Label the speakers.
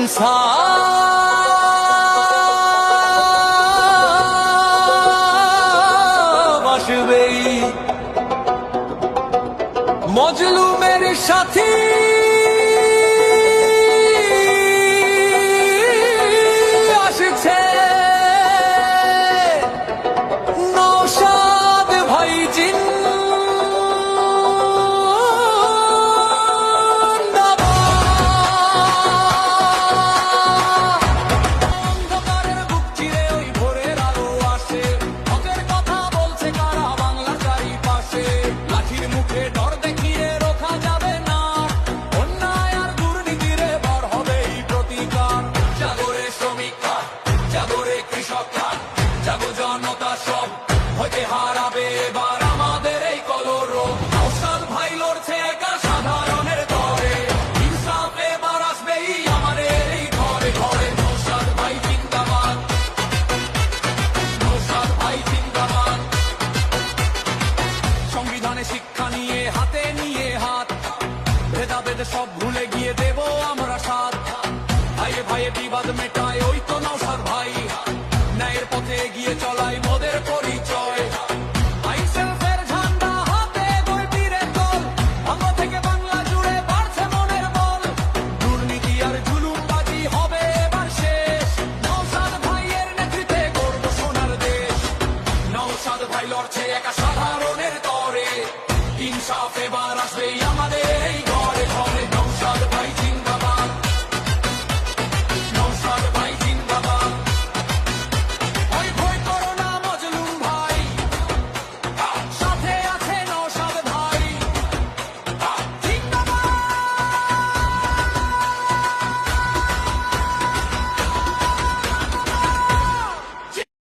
Speaker 1: ইনসাফ আসবেই। মজলুমের সাথী আসছে, নওশাদ ভাই অন্ধকারের বুক চিরে ওই ভোরের আলো আসে, হকের কথা বলছে কারা বাংলার চারিপাশে। লাঠির মুখে ডর দেখিয়ে রোখা যাবে না, অন্যায় আর দুর্নীতির এবার হবে এই প্রতিকার। জাগরে শ্রমিকরা, জাগরে কৃষকরা, জাগো জনতা সব, হতে হারাবে এবার আমাদের এই কলরব। নওশাদ ভাই লড়ছে একা সাধারণের তরে, ইনসাফ এবার আসবেই আমাদের এই ঘরে ঘরে। নওশাদ ভাই জিন্দাবাদ, নওশাদ ভাই জিন্দাবাদ। সংবিধানে শিক্ষা নিয়ে হাতে নিয়ে হাত, ভেদাভেদ সব ভুলে গিয়ে দেব আমরা সাথ। ভাইয়ে ভাইয়ে বিবাদ মেটায় ওই তো